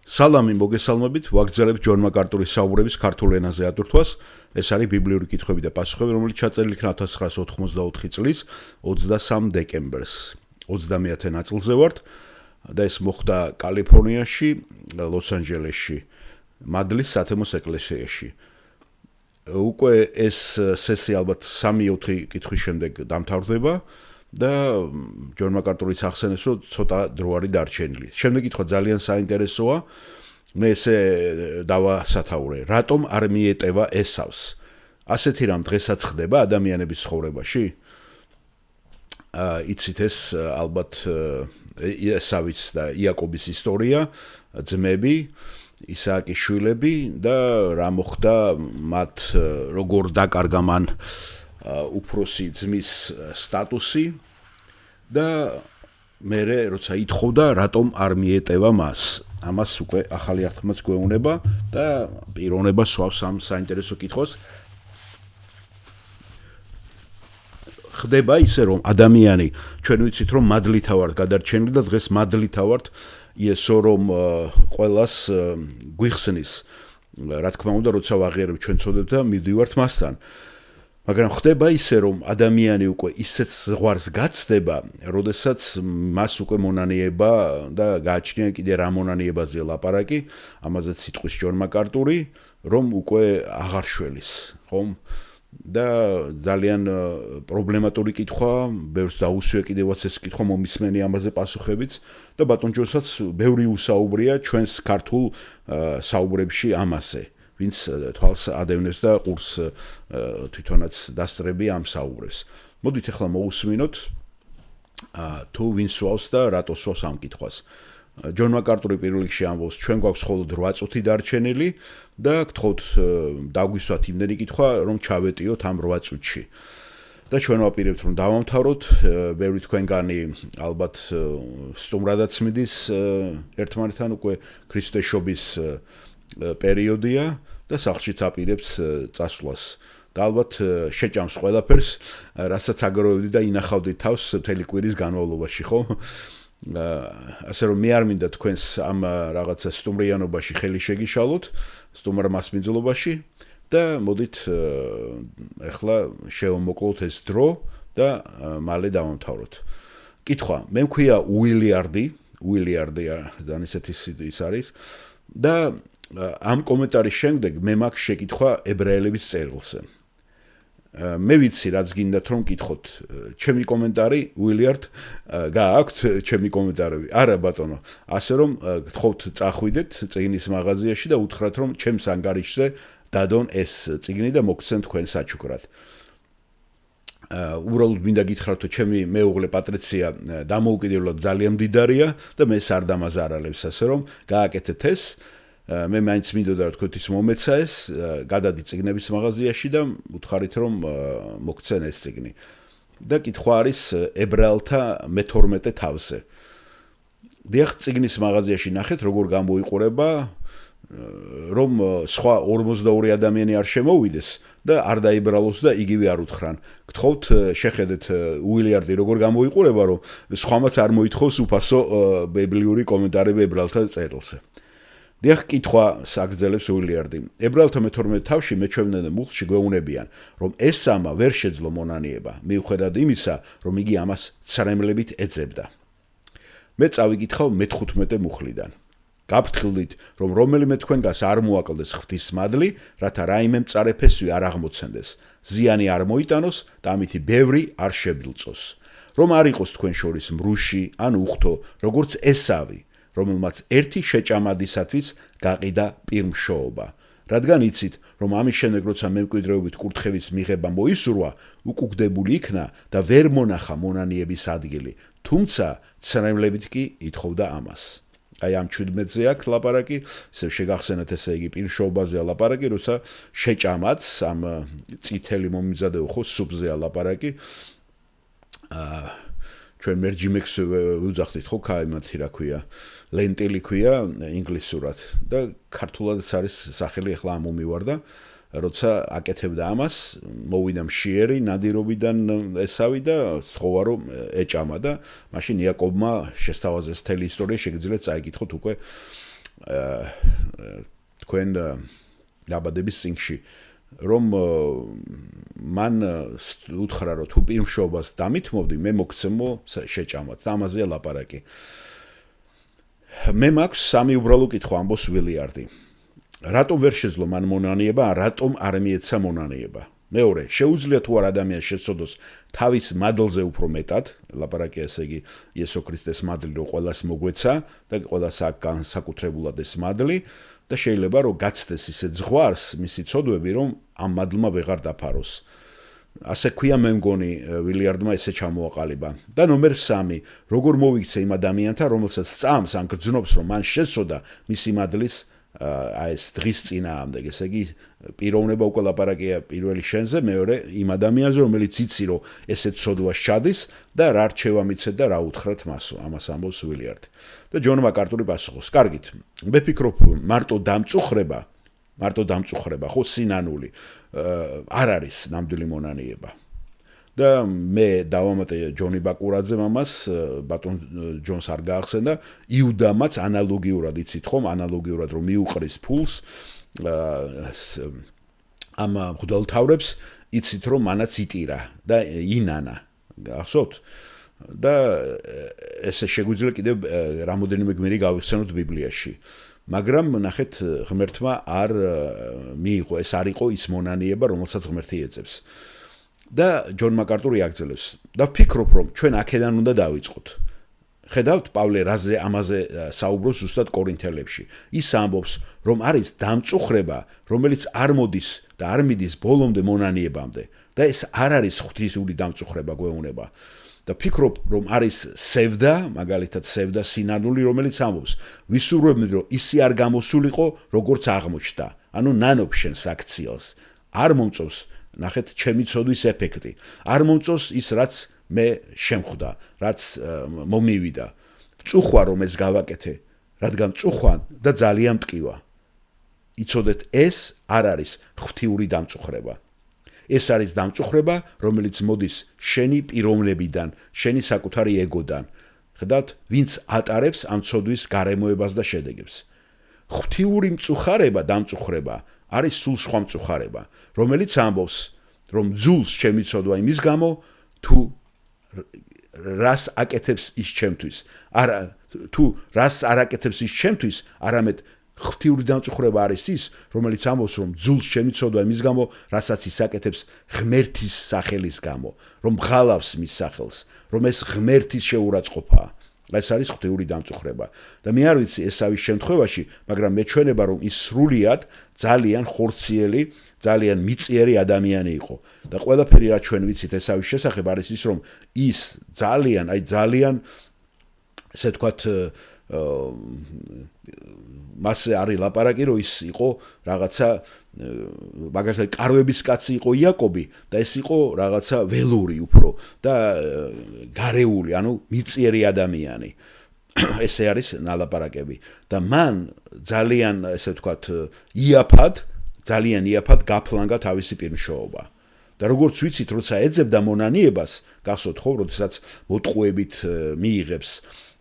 სალამი მოგესალმებით, ვაგრძელებთ ჯონ მაკარტურის საუბრების ქართულ ენაზე ატვირთვას. ეს არის ბიბლიური კითხვები და პასუხები, რომელიც ჩაწერილი იქნა 1984 წლის 23 დეკემბერს. 30-ე ნაწილზე ვართ და ეს მოხდა კალიფორნიაში, ლოს-ანჯელესში, მადლის სათემოს ეკლესიაში. უკვე ეს სესია ალბათ 3-4 კითხვის შემდეგ დამთავრდება და ჯონ მაკარტურის ახსენებს, რომ ცოტა დრო არის დარჩენილი. შემდეგ კითხვა ძალიან საინტერესოა. მე ესე დავასათაურე, რატომ არ მიეტევა ესავს? ასეთი რამ დღესაც ხდება ადამიანების ცხოვრებაში? იცით ეს ალბათ ესავის და იაკობის ისტორია, ძმები, ისააკის შვილები და რა მოხდა მათ როგორ დაკარგა მან უფროსი ძმის სტატუსი და მე როცა ითხოვდა რატომ არ მიეტევა მას. ამას უკვე ახალი აღთქმაც გვეუბნება და პიროვნება სვავს ამ საინტერესო კითხვას. ხდება ისე რომ ადამიანი ჩვენ ვიცით რომ მადლითა ვართ გადარჩენილი და დღეს მადლითა ვართ იესო რომ ყველას გვიხსნის. რა თქმა უნდა როცა ვაღიარებ ჩვენ ცოდებს და მივდივართ მასთან. მაგრამ ხდება ისე რომ ადამიანი უკვე ისეთ ზღვარს გაცდება, როდესაც მას უკვე მონანიება და გააჩნია კიდე რა მონანიებაზე ლაპარაკი, ამაზეც სიტყვის ჯონ მაკარტური, რომ უკვე აღარ შველის, ხომ? და ძალიან პრობლემატური კითხვა, ბევრს დაუსვია კიდევაც ეს კითხვა მომისმენი ამაზე პასუხებიც და ბატონ ჯონსაც ბევრი უსაუბრია ჩვენს ქართულ საუბრებში ამაზე. ვინც თვალს ადევნებს და ყურს თვითონაც დასწრები ამ საუბრებს. მოდით ახლა მოусმინოთ თუ ვინ სვავს და რატო სვავს ამ კითხვას. ჯონ მაკარტური პირველ რიგში ამბობს, ჩვენ გვაქვს მხოლოდ 8 წუთი დარჩენილი და გთხოვთ დაგვისვათ იმდენი კითხვა, რომ ჩავეტიოთ ამ 8 წუთში. და ჩვენ ვაპირებთ რომ დავამთავროთ, ბევრი თქვენგანი ალბათ სტუმრადაც მიდის ერთმანეთთან უკვე ქრისტეშობის პერიოდია და სახლშიც აპირებს წასვლას. და ალბათ შეჭამს ყველაფერს, რასაც აგროვებდი და ინახავდი თავს მთელი კვირის განმავლობაში, ხო? ასე რომ მე არ მინდა თქვენს ამ რაღაცა სტუმრიანობაში ხელი შეგიშალოთ, სტუმარ მასმინძლობაში და მოდით ახლა შევმოკლოთ ეს დრო და მალე დავამთავროთ. კითხვა, მე მქვია უილიარდი და ისეთი ის არის და ამ კომენტარის შემდეგ მე მაქვს შეკითხვა ებრაელების წერილზე. მე ვიცი რაც გინდათ რომ გითხოთ. ჩემი კომენტარი უილიარდ გააქვთ ჩემი კომენტარები? არა ბატონო. ასე რომ გთხოვთ წახვიდეთ წიგნის მაღაზიაში და უთხრათ რომ ჩემს ანგარიშზე დადონ ეს წიგნი და მოგცენ თქვენ საჩუქრად. უბრალოდ მინდა გითხრათ რომ ჩემი მეუღლე პატრიცია დამოუკიდებლად ძალიან მდიდარია და მე არ დამაზარალებს, ასე რომ გააკეთეთ ეს. მე მაინც მინდოდა რა თქვით ის მომეცა ეს, გადადი წიგნების მაღაზიაში და უთხარით რომ მოგცენ ეს წიგნი. და კითხვა არის ებრაელთა მე-12 თავზე. დიახ, წიგნის მაღაზიაში ნახეთ როგორ გამოიყურება, რომ სხვა 42 ადამიანი არ შემოვიდეს და არ დაიბრალოს და იგივე არ უთხრან. გთხოვთ შეხედეთ უილიარდი როგორ გამოიყურება, რომ სხვამაც არ მოითხოვს უფასო ბიბლიური კომენტარები ებრაელთა წერილზე. დიახ, კითხვა აგრძელებს უილიარდი. ებრაელთა მე-12 თავში მეჩვენებდნენ მუხლში გვეუბნებიან, რომ ეს სამა ვერ შეძლო მონანიება, მიუხედავად იმისა, რომ იგი ამას ცრემლებით ეძებდა. მე წავიკითხავ მე-15 მუხლიდან. გაფრთხილდით, რომ რომელიმე თქვენგანს არ მოაკლდეს ღვთის მადლი, რათა რაიმე მწარე ფესვი არ აღმოცენდეს, ზიანი არ მოიტანოს და ამითი ბევრი არ შებილწოს. რომ არ იყოს თქვენ შორის მრუში ან უხთო, როგორც ესავი, რომელმაც ერთი შეჭამადისათვის გაყიდა პირმშოობა. რადგან იცით, რომ ამის შემდეგ როცა მემკვიდრეობით კურთხევის მიღება მოისურვა, უკუგდებული იქნა და ვერ მონახა მონანიების ადგილი, თუმცა ცრემლებით კი ითხოვდა ამას. აი ამ 17-ზე აქვს ლაპარაკი, ისევ შეგახსენეთ ესე იგი პირმშოობაზეა ლაპარაკი, როცა შეჭამაც ამ წითელი მომიზადეო ხო სუპზეა ლაპარაკი. ჩვენ მერჯიმექს ვუძახდით ხო კაიმათი რა ქვია, ლენტილი ქვია ინგლისურად და ქართულადაც არის სახელი ახლა ამომივარდა. როცა აკეთებდა ამას, მოვიდა მშიერი ნადირობიდან ესავი და სთხოვა რომ ეჭამა და მაშინ იაკობმა შესთავაზეს მთელი ისტორია, შეგიძლიათ წაიკითხოთ უკვე თქვენ დაბადების წინში რომ მან უთხრა რომ თუ პირმშობას დამithმობდი მე მოგცემო შეჭამაც და ამაზეა ლაპარაკი მე მაქვს სამი უბრალო კითხვა ამბობს ვილიარდი რატომ ვერ შეძლო მან მონანიება რატომ არ მიეცა მონანიება მეორე შეუძლია თუ არ ადამიანს შეცოდოს თავის მადლზე უფრო მეტად ლაპარაკი ესე იგი იესო ქრისტეს მადლი რომ ყველას მოგვეცა და ყველას აქვს საკუთრებულად ეს მადლი და შეიძლება რომ გაცდეს ისე ზღვარს მისი ცოდვები რომ ამ მადლმა ვეღარ დაფაროს ასე ქვია მე მგონი ვილიარდმა ესე ჩამოაყალიბა და ნომერ 3 როგორ მოვიქცე იმ ადამიანთან რომელსაც წამს ან გძნობს რომ მან შეცოდა მისი მადლის ეს დღის წინააღმდეგ ესე იგი პიროვნება უკვე ლაპარაკია პირველი შენზე მეორე იმ ადამიანზე რომელიც იცი რომ ესე ცოდვას ჩადის და რა რჩევა მიცეთ და რა უთხრათ მასო ამას ამბობს ვილიარდი და ჯონ მაკარტური პასუხობს კარგით მე ფიქრობ მარტო დამწუხრება ხო სინანული არ არის ნამდვილი მონანიება და მე დავამატე ჯონი ბაკურაძემ ამას ბატონ ჯონს არ გაახსენდა იუდამაც ანალოგიურად იცით ხომ ანალოგიურად რომ მიუყრის ფულს ამ მღვდელთავრებს იცით რომ მანაც იტირა და ინანა გახსოვთ და ესე შეგვიძლია კიდევ რამოდენიმე გმირი გავიხსენოთ ბიბლიაში მაგრამ ნახეთ ღმერთმა არ მიიღო ეს არ იყო ის მონანიება რომელსაც ღმერთი ეძებს და ჯონ მაკარტური აგრძელებს და ვფიქრობ რომ ჩვენ აქედან უნდა დავიწყოთ ხედავთ პავლე რაზე ამაზე საუბრობს ზუსტად კორინთელებში ის ამბობს რომ არის დამწუხრება რომელიც არ მოდის და არ მიდის ბოლომდე მონანიებამდე და ეს არ არის ღვთისმშობელი დამწუხრება გვეუბნება და ფიქრობ რომ არის სევდა მაგალითად სევდა სინანული რომელიც ამბობს ვისურვებდი რომ ისი არ გამოსულიყო როგორც აღმოჩნდა ანუ ნანობს შენს აქციელს არ მომწონს ნახეთ ჩემი ცოდვის ეფექტი არ მომწონს ის რაც მე შემხვდა რაც მომივიდა წუხვა რომ ეს გავაკეთე რადგან წუხვან და ძალიან მტკივა იცოდეთ ეს არ არის ღვთიური დამწუხრება ეს არის დამწუხრება რომელიც მოდის შენი პიროვნებიდან შენი საკუთარი ეგოდან ხედავთ ვინც ატარებს ამ ცოდვის გარემოებას და შედეგებს ღვთიური მწუხარება დამწუხრება არის სულ სხვა მწუხარება რომელიც ამბობს რომ ძულს შემიცოდვა იმის გამო თუ რას აკეთებს ის ჩემთვის არა თუ რას არ აკეთებს ის ჩემთვის არამედ ღვთიური დამწუხრება არის ის რომელიც ამბობს რომ ძულს შემიცოდვა იმის გამო რასაც ის აკეთებს ღმერთის სახელის გამო რომ ღალავს მის სახელს რომ ეს ღმერთის შეურაცხყოფაა ეს არის ღვთიური დამწუხრება და მე არ ვიცი ეს არის შემთხვევაში მაგრამ მეჩვენება რომ ის სრულიად ძალიან ხორციელი ძალიან მიწიერი ადამიანი იყო და ყველაფერი რაც ჩვენ ვიცით ეს არის შესახებ არის ის რომ ის ძალიან ესე თქვათ მასე არის ლაპარაკი რომ ის იყო რაღაცა მაგალითად კარვების კაცი იყო იაკობი და ეს იყო რაღაცა ველური უფრო და გარეული ანუ მიწიერი ადამიანი ესე არის ნალაპარაკები და მან ძალიან ესე ვთქვათ იაფად გაფლანგა თავისი პირმშოობა და როგორც ვიცით როცა ეძებდა მონანიებას გახსოვთ ხო როდესაც მოტყუებით მიიღებს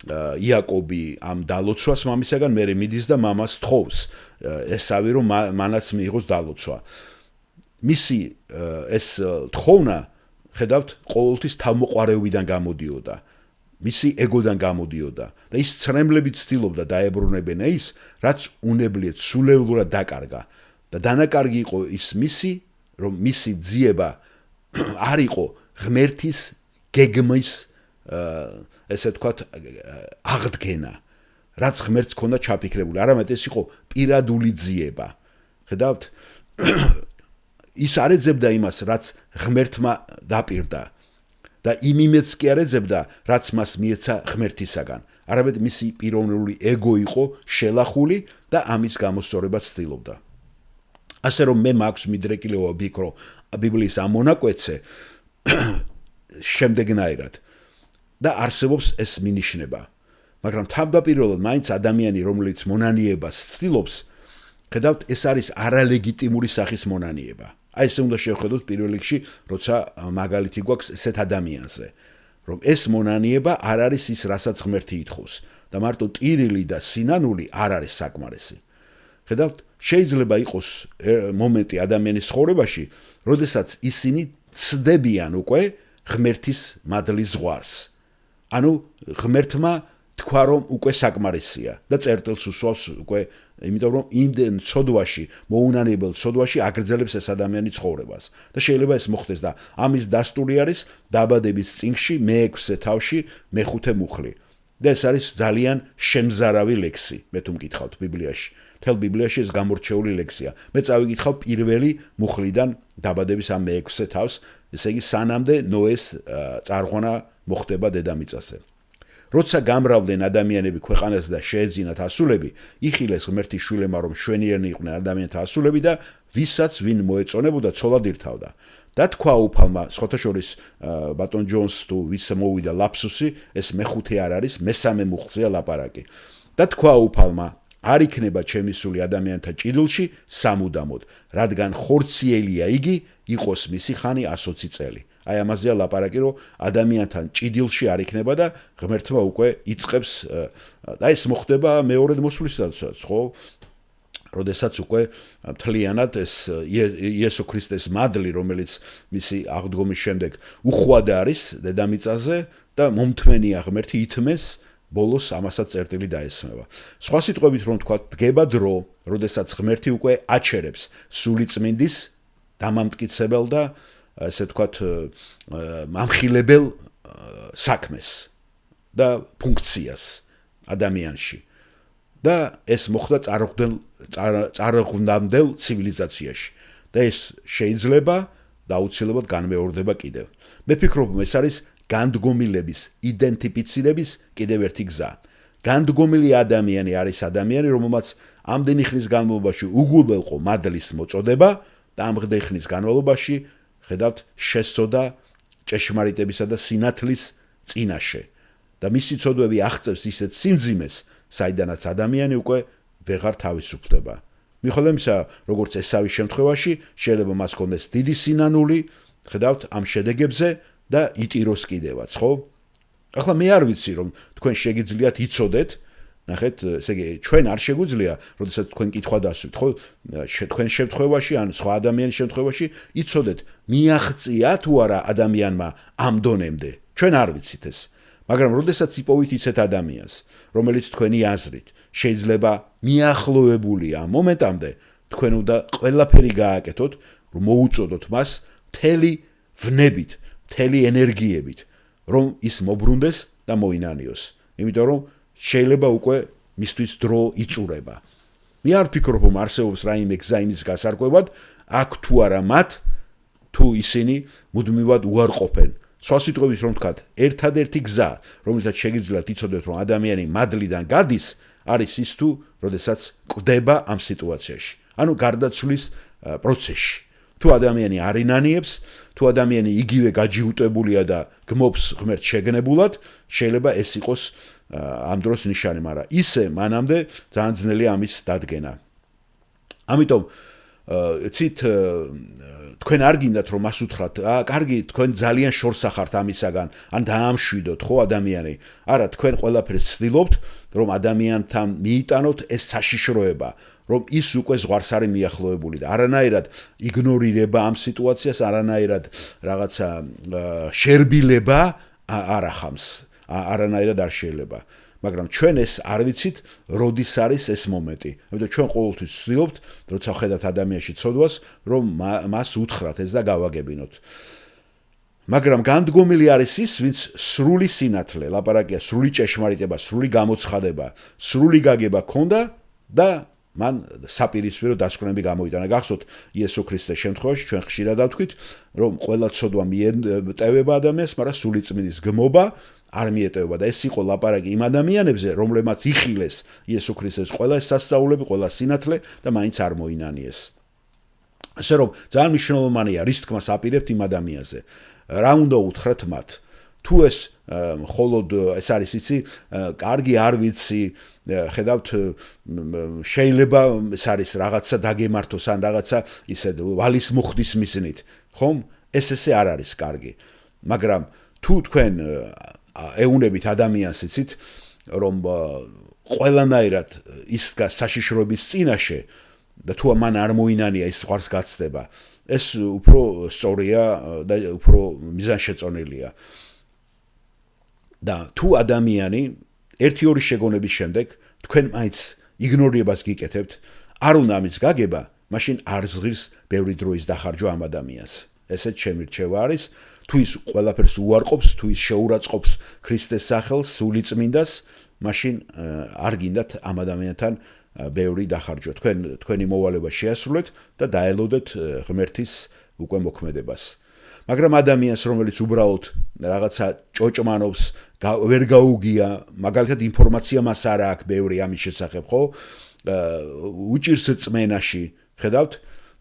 იაკობი ამ დალოცვას მამისაგან მერე მიდის და მამას თხოვს ესავი რომ მანაც მიიღოს დალოცვა მისი ეს თხოვნა ხედავთ ყოველთვის თავმოყარებიდან გამოდიოდა მისი ეგოდან გამოდიოდა და ის ცრემლებით ცდილობდა დაებრუნებინა ის რაც უნებლიეთ სულელურად დაკარგა და დანაკარგი იყო ის მისი რომ მისი ძიება არ იყო ღმერთის გეგმის ესე თქვათ აღდგენა რაც ღმერთს ქონდა ჩაფიქრებული არამედ ეს იყო პირადული ძიება ხედავთ ის არ ეძებდა იმას რაც ღმერთმა დაპირდა და იმიმეც კი არ ეძებდა რაც მას მიეცა ღმერთისაგან არამედ მისი პიროვნული ეგო იყო შელახული და ამის გამოსწორება ცდილობდა ასე რომ მე მაქვს მიდრეკილება ვფიქრო ბიბლიის ამ მონაკვეთზე შემდეგნაირად და არსებობს ეს მინიშნება მაგრამ თავდაპირველად მაინც ადამიანი რომელიც მონანიებას ცდილობს ხედავთ ეს არის არალეგიტიმური სახის მონანიება აი ესე უნდა შევხედოთ პირველ რიგში როცა მაგალითი გვაქვს ესეთ ადამიანზე რომ ეს მონანიება არ არის ის რასაც ღმერთი ითხოვს და მარტო ტირილი და სინანული არ არის საკმარისი. ხედავთ, შეიძლება იყოს მომენტი ადამიანის ცხოვრებაში, როდესაც ისინი ცდებიან უკვე ღმერთის მადლის ზღვარს. ანუ ღმერთმა თქვა რომ უკვე საკმარისია და წერტილს უსვავს უკვე, იმიტომ რომ იმდენ ცოდვაში, მოუნანებელ ცოდვაში აგრძელებს ეს ადამიანი ცხოვრებას. და შეიძლება ეს მოხდეს და ამის დასტური არის დაბადების წინგში მე-6 თავში მე-5 მუხლი. და ეს არის ძალიან შემზარავი ლექსი, მე თუ მკითხავთ ბიბლიაში. მთელ ბიბლიაში ეს გამორჩეული ლექსია. მე წავიკითხავ პირველი მუხლიდან დაბადების ამ მე-6 თავს, ესე იგი სანამდე ნოეს წარღვნა მოხდება დედამიწაზე. როცა გამრავლდნენ ადამიანები ქვეყანაზე და შეეძინათ ასულები, იხილეს ღმერთის შვილებმა რომ შვენიერნი იყვნენ ადამიანთა ასულები და ვისაც ვინ მოეწონებოდა ცოლად ირთავდა. და თქვა უფალმა, სხვათაშორის ბატონ ჯონს თუ ვის მოვიდა ლაფსუსი, ეს მე-5 არ არის, მე-3 მუხლზეა ლაპარაკი. და თქვა უფალმა, არ იქნება ჩემი სული ადამიანთა ჭიდილში სამუდამოდ, რადგან ხორციელია იგი, იყოს მისი ხანი 120 წელი. აი ამაზეა ლაპარაკი, რომ ადამიანთან ჭიდილში არ იქნება და ღმერთმა უკვე იწყებს და ეს მოხდება მეორედ მოსვლისთანაც, ხო? როდესაც უკვე მთლიანად ეს იესო ქრისტეს მადლი, რომელიც მისი აღდგომის შემდეგ უხვად არის დედამიწაზე და მომთმენია ღმერთი ითმეს, ბოლოს ამასაც წერტილი დაესმება. სხვა სიტყვებით რომ თქვა, დგება დრო, როდესაც ღმერთი უკვე აჩერებს სულიწმინდის დამამტკიცებელ და ესე ვთქვათ მამხილებელ საქმეს და ფუნქციას ადამიანში. და ეს მოხდა წარღვნამდელ ცივილიზაციაში. და ეს შეიძლება და აუცილებლად განმეორდება კიდევ. მე ფიქრობ, ეს არის განდგომილების იდენტიფიცირების კიდევ ერთი გზა. განდგომილი ადამიანი არის ადამიანი, რომელმაც ამდენი ხნის განმავლობაში უგულველყო მადლის მოწოდება და ამდენი ხნის განმავლობაში ხედავთ შესწოდა ჭეშმარიტებისა და სინათლის წინაშე და მისი ცოდვები აღწევს ისეთ სიმძიმეს, საიდანაც ადამიანი უკვე ვეღარ თავისუფლდება. მიუხედავად იმისა, როგორც ესავის შემთხვევაში, შეიძლება მას ჰქონდეს დიდი სინანული, ხედავთ ამ შედეგებზე და იტიროს კიდევაც, ხო? ახლა მე არ ვიცი რომ თქვენ შეგიძლიათ იცოდეთ, ნახეთ, ესე იგი ჩვენ არ შეგვიძლია, როდესაც თქვენ კითხვა დასვით, ხო? თქვენ შემთხვევაში ან სხვა ადამიანის შემთხვევაში იცოდეთ, მიაღწია თუ არა ადამიანმა ამ დონემდე. ჩვენ არ ვიცით ეს. მაგრამ როდესაც იპოვით ისეთ ადამიანს, რომელიც თქვენი აზრით შეიძლება მიახლოებულია ამ მომენტამდე, თქვენ უნდა ყველაფერი გააკეთოთ, რომ მოუწოდოთ მას მთელი ვნებით, მთელი ენერგიებით, რომ ის მობრუნდეს და მოინანიოს. იმიტომ რომ შეიძლება უკვე მისთვის დრო იწურება. მე არ ფიქრობ, რომ არსებობს რაიმე გზა იმის გასარკვევად, აქ თუ არა მათ, თუ ისინი მუდმივად უარყოფენ. სხვა სიტყვებით რომ ვთქვათ, ერთადერთი გზა, რომელსაც შეგიძლიათ იცოდეთ, რომ ადამიანი მადლიდან გადის, არის ის თუ, როდესაც კვდება ამ სიტუაციაში. ანუ გარდაცვლის პროცესში. თუ ადამიანი არ ინანიებს, თუ ადამიანი იგივე გაჯიუტებულია და გმობს ღმერთ შეგნებულად, შეიძლება ეს იყოს ამ დროს ნიშანი, მაგრამ ისე მანამდე ძალიან ძნელია ამის დადგენა. ამიტომ ცით თქვენ არ გინდათ რომ მას უთხრათ, კარგი, თქვენ ძალიან შორსა ხართ ამისაგან, ან დაამშვიდოთ ხო ადამიანი. არა, თქვენ ყველაფერს ცდილობთ, რომ ადამიანთან მიიტანოთ ეს საშიშროება, რომ ის უკვე ზღვარს არის მიახლოებული და არანაირად იგნორირება ამ სიტუაციას, არანაირად რაღაცა შერბილება არ ახამს, არანაირად არ შეიძლება. მაგრამ ჩვენ ეს არ ვიცით, როდის არის ეს მომენტი. ამიტომ ჩვენ ყოველთვის ვცდილობთ, როცა ხედავთ ადამიანში ცოდვას, რომ მას უთხრათ ეს და გავაგებინოთ. მაგრამ განდგომილი არის ის, ვინც სრული სინათლე, ლაპარაკია სრული ჭეშმარიტება, სრული გამოცხადება, სრული გაგება ჰქონდა და მან საპირისპირო დასკვნები გამოიტანა. გახსოვთ იესო ქრისტეს შემთხვევაში ჩვენ ხშირად დავთქვით, რომ ყველა ცოდვა მიეტევება ადამიანს, მაგრამ სულიწმინდის გმობა არ მიეტევება და ეს იყო ლაპარაკი იმ ადამიანებზე, რომლებმაც იხილეს იესო ქრისტეს ყველა სასწაულები, ყველა სინათლე და მაინც არ მოინანიეს. ასე რომ ძალიან მნიშვნელოვანია რის თქმას აპირებთ იმ ადამიანზე. რა უნდა უთხრათ მათ? თუ ეს მხოლოდ ეს არის იცი, კარგი არ ვიცი, ხედავთ შეიძლება ეს არის რაღაცა დაგემართოს ან რაღაცა ისე ვალის მოხდის მიზნით, ხომ? ესე არ არის კარგი. მაგრამ თუ თქვენ ეუნებით ადამიანს იცით, რომ ყველანაირად ისდგა საშიშროების წინაშე და თუ მან არ მოინანია ის ზღვარს გაცდება, ეს უფრო სწორია და უფრო მიზანშეწონილია. და თუ ადამიანი ერთი-ორი შეგონების შემდეგ თქვენ მაინც იგნორირებას გიკეთებთ, არ უნდა ამის გაგება, მაშინ არ ზღირს ბევრი დროის დახარჯვა ამ ადამიანს. ესეც ჩემი რჩევა არის, თუ ის ყველაფერს უარყოფს, თუ ის შეურაცხყოფს ქრისტეს სახელს, სულიწმინდას, მაშინ არ გინდათ ამ ადამიანთან ბევრი დახარჯვა. თქვენი მოვალეობა შეასრულეთ და დაელოდეთ ღმერთის უკვე მოქმედებას. მაგრამ ადამიანს, რომელიც უბრალოდ რაღაცა ჭოჭმანობს, ვერ გაუგია, მაგალითად ინფორმაცია მას არ აქვს ბევრი ამის შესახებ, ხო? უჭირს წმენაში, ხედავთ?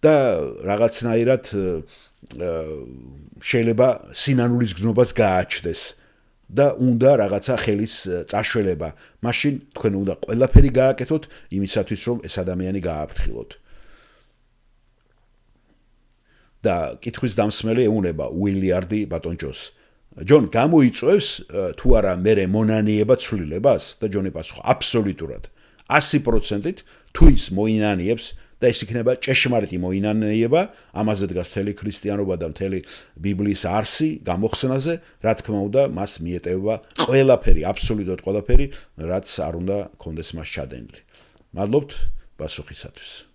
და რაღაცნაირად შეიძლება სინანულის გზნობას გააჩნდეს და უნდა რაღაცა ხელის წაშველება. მაშინ თქვენ უნდა ყველაფერი გააკეთოთ იმისათვის, რომ ეს ადამიანი გააფრთხილოთ. და კითხვის დამსმელი ეუნება უილიარდი ბატონ ჯოს. ჯონ გამოიწვევს თუ არა მერე მონანიება ცვლილებას და ჯონი პასუხა აბსოლუტურად 100%-ით თუ ის მოინანიებს და ეს იქნება ჭეშმარიტი მოინანიება, ამაზე დგას მთელი ქრისტიანობა და მთელი ბიბლიის არსი გამოხსნაზე, რა თქმა უნდა, მას მიეტევება ყველაფერი, აბსოლუტურად ყველაფერი, რაც არ უნდა კონდეს მას ჩადენილი. მადლობთ პასუხისათვის.